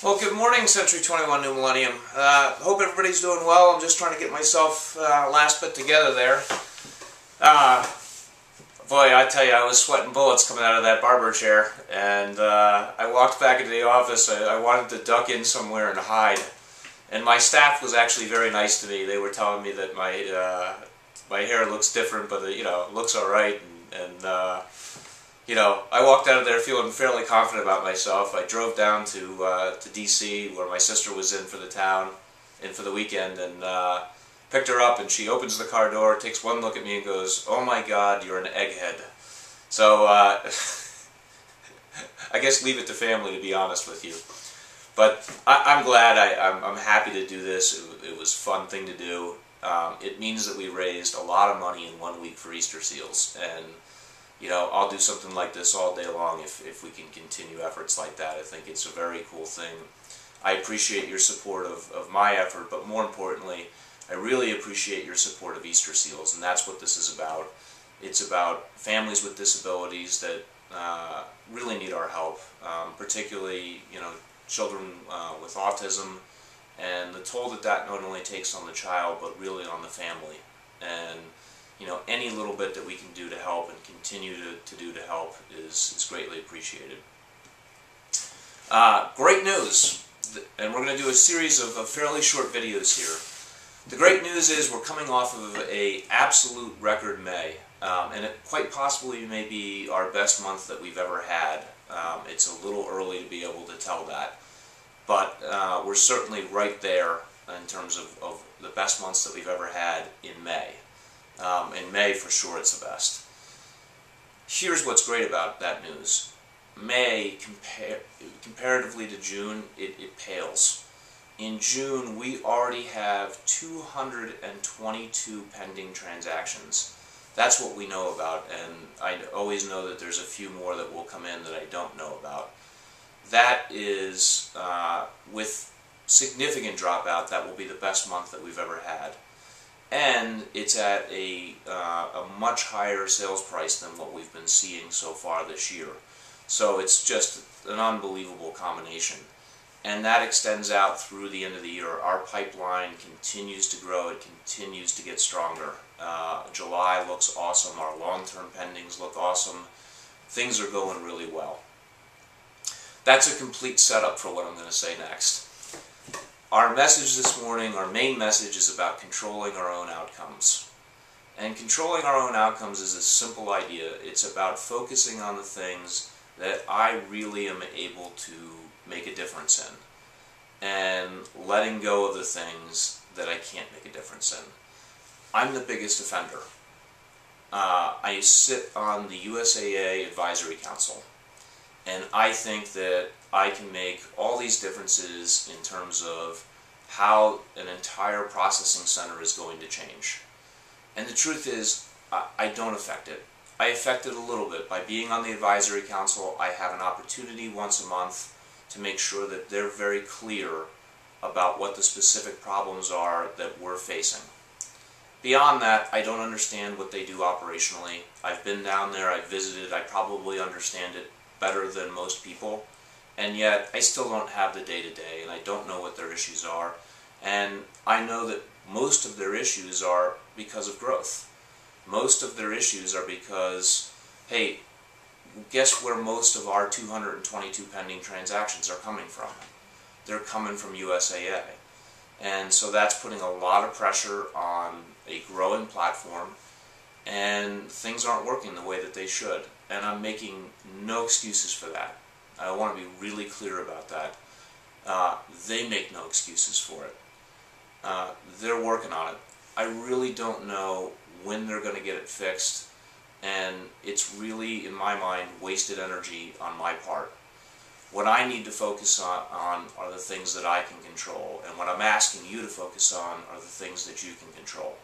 Well, good morning, Century 21 New Millennium. Hope everybody's doing well. I'm just trying to get myself last bit together there. Boy, I tell you, I was sweating bullets coming out of that barber chair, and I walked back into the office. I wanted to duck in somewhere and hide. And my staff was actually very nice to me. They were telling me that my hair looks different, but it looks all right. And I walked out of there feeling fairly confident about myself. I drove down to D.C. where my sister was in for the weekend, and picked her up, and she opens the car door, takes one look at me and goes, "Oh my God, you're an egghead." So I guess leave it to family, to be honest with you. But I'm glad. I'm happy to do this. It was a fun thing to do. It means that we raised a lot of money in 1 week for Easter seals, and I'll do something like this all day long if we can continue efforts like that. I think it's a very cool thing. I appreciate your support of my effort, but more importantly, I really appreciate your support of Easter seals, and that's what this is about. It's about families with disabilities that really need our help, particularly children with autism, and the toll that not only takes on the child, but really on the family. And any little bit that we can do to help and continue to do to help is greatly appreciated. Great news, and we're going to do a series of fairly short videos here. The great news is we're coming off of an absolute record May, and it quite possibly may be our best month that we've ever had. It's a little early to be able to tell that, but we're certainly right there in terms of the best months that we've ever had in May. In May, for sure, it's the best. Here's what's great about that news. May, comparatively to June, it pales. In June, we already have 222 pending transactions. That's what we know about, and I always know that there's a few more that will come in that I don't know about. That is, with significant dropout, that will be the best month that we've ever had. And it's at a much higher sales price than what we've been seeing so far this year. So it's just an unbelievable combination. And that extends out through the end of the year. Our pipeline continues to grow. It continues to get stronger. July looks awesome. Our long-term pendings look awesome. Things are going really well. That's a complete setup for what I'm going to say next. Our message this morning, our main message, is about controlling our own outcomes. And controlling our own outcomes is a simple idea. It's about focusing on the things that I really am able to make a difference in, and letting go of the things that I can't make a difference in. I'm the biggest offender. I sit on the USAA Advisory Council, and I think that I can make all these differences in terms of how an entire processing center is going to change. And the truth is, I don't affect it. I affect it a little bit. By being on the Advisory Council, I have an opportunity once a month to make sure that they're very clear about what the specific problems are that we're facing. Beyond that, I don't understand what they do operationally. I've been down there, I've visited, I probably understand it better than most people, and yet I still don't have the day-to-day, and I don't know what their issues are. And I know that most of their issues are because of growth. Most of their issues are because, hey, guess where most of our 222 pending transactions are coming from? They're coming from USAA. And so that's putting a lot of pressure on a growing platform, and things aren't working the way that they should. And I'm making no excuses for that. I want to be really clear about that. They make no excuses for it. They're working on it. I really don't know when they're going to get it fixed, and it's really, in my mind, wasted energy on my part. What I need to focus on are the things that I can control, and what I'm asking you to focus on are the things that you can control.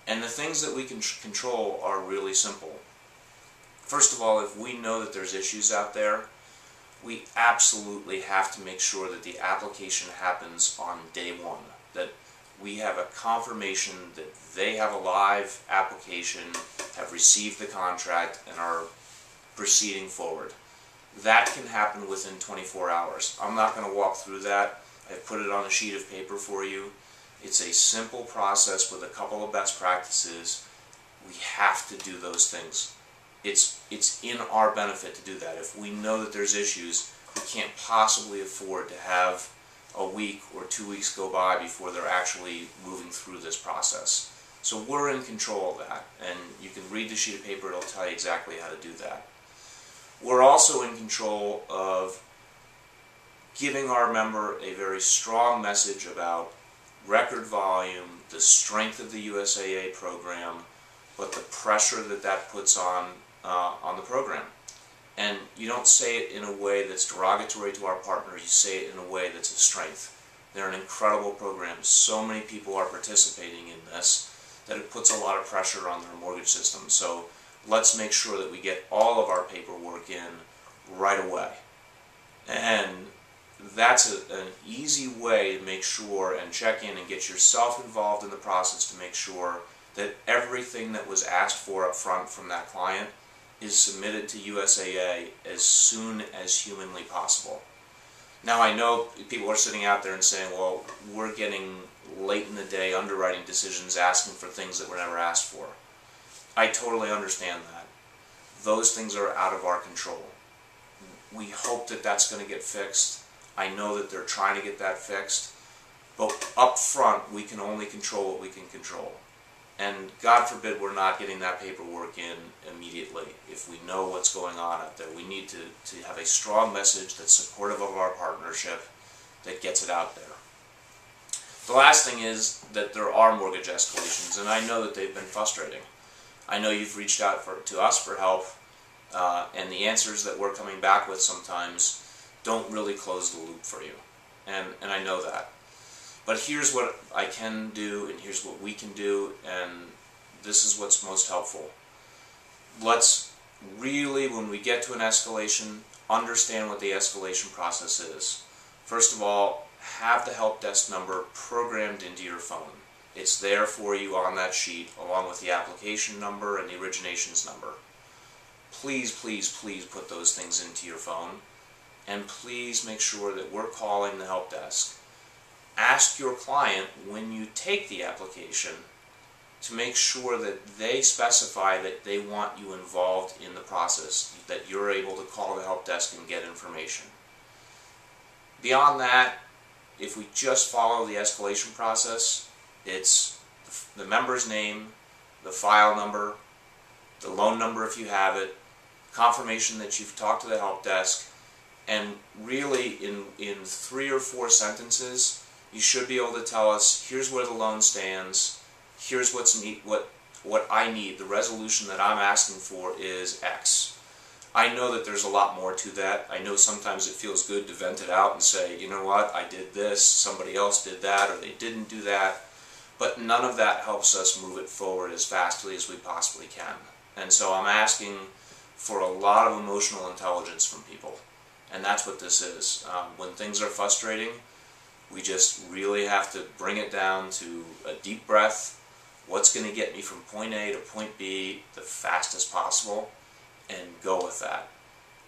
And the things that we can control are really simple. First of all, if we know that there's issues out there, we absolutely have to make sure that the application happens on day one, that we have a confirmation that they have a live application, have received the contract, and are proceeding forward. that can happen within 24 hours. I'm not going to walk through that. I've put it on a sheet of paper for you. It's a simple process with a couple of best practices. We have to do those things. It's in our benefit to do that. If we know that there's issues, we can't possibly afford to have a week or 2 weeks go by before they're actually moving through this process. So we're in control of that, and you can read the sheet of paper, it'll tell you exactly how to do that. We're also in control of giving our member a very strong message about record volume, the strength of the USAA program, but the pressure that that puts on the program. And you don't say it in a way that's derogatory to our partners, you say it in a way that's a strength. They're an incredible program. So many people are participating in this that it puts a lot of pressure on their mortgage system. So let's make sure that we get all of our paperwork in right away. And that's an easy way to make sure and check in and get yourself involved in the process to make sure that everything that was asked for up front from that client is submitted to USAA as soon as humanly possible. Now I know people are sitting out there and saying, well, we're getting late in the day underwriting decisions asking for things that were never asked for. I totally understand that. Those things are out of our control. We hope that that's going to get fixed. I know that they're trying to get that fixed. But up front, we can only control what we can control. And God forbid we're not getting that paperwork in immediately. If we know what's going on out there, we need to have a strong message that's supportive of our partnership that gets it out there. The last thing is that there are mortgage escalations, and I know that they've been frustrating. I know you've reached out to us for help, and the answers that we're coming back with sometimes don't really close the loop for you. And I know that. But here's what I can do, and here's what we can do, and this is what's most helpful. Let's really, when we get to an escalation, understand what the escalation process is. First of all, have the help desk number programmed into your phone. It's there for you on that sheet, along with the application number and the originations number. Please, please, please put those things into your phone, and please make sure that we're calling the help desk. Ask your client when you take the application to make sure that they specify that they want you involved in the process, that you're able to call the help desk and get information. Beyond that, if we just follow the escalation process, it's the member's name, the file number, the loan number if you have it, confirmation that you've talked to the help desk, and really in 3 or 4 sentences, you should be able to tell us, here's where the loan stands, here's what I need, the resolution that I'm asking for is X. I know that there's a lot more to that. I know sometimes it feels good to vent it out and say, you know what, I did this, somebody else did that, or they didn't do that. But none of that helps us move it forward as fastly as we possibly can. And so I'm asking for a lot of emotional intelligence from people. And that's what this is. When things are frustrating, we just really have to bring it down to a deep breath. What's going to get me from point A to point B the fastest possible, and go with that.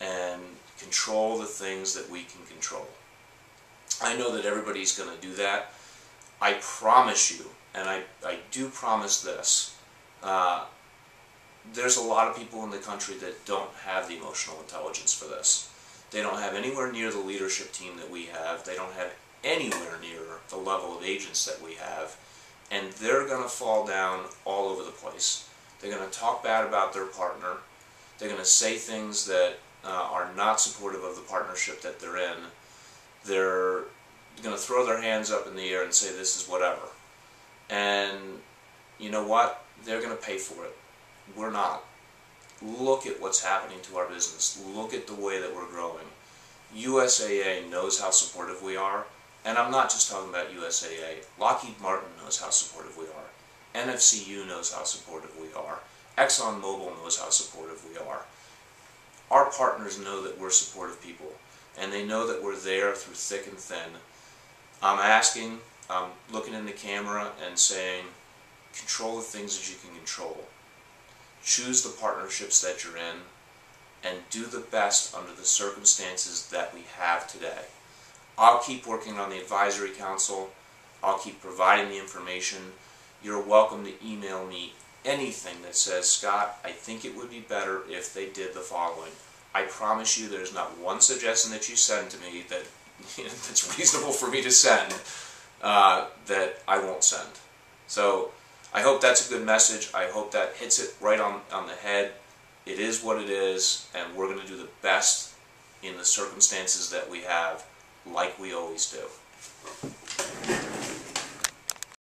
And control the things that we can control. I know that everybody's going to do that. I promise you, and I do promise this, there's a lot of people in the country that don't have the emotional intelligence for this. They don't have anywhere near the leadership team that we have. They don't have anywhere near the level of agents that we have, and they're going to fall down all over the place. They're going to talk bad about their partner. They're going to say things that are not supportive of the partnership that they're in. They're going to throw their hands up in the air and say this is whatever. And you know what? They're going to pay for it. We're not. Look at what's happening to our business. Look at the way that we're growing. USAA knows how supportive we are. And I'm not just talking about USAA. Lockheed Martin knows how supportive we are. NFCU knows how supportive we are. ExxonMobil knows how supportive we are. Our partners know that we're supportive people, and they know that we're there through thick and thin. I'm looking in the camera and saying, control the things that you can control. Choose the partnerships that you're in, and do the best under the circumstances that we have today. I'll keep working on the advisory council. I'll keep providing the information. You're welcome to email me anything that says, Scott, I think it would be better if they did the following. I promise you there's not one suggestion that you send to me that that's reasonable for me to send that I won't send. So I hope that's a good message. I hope that hits it right on the head. It is what it is, and we're going to do the best in the circumstances that we have, like we always do.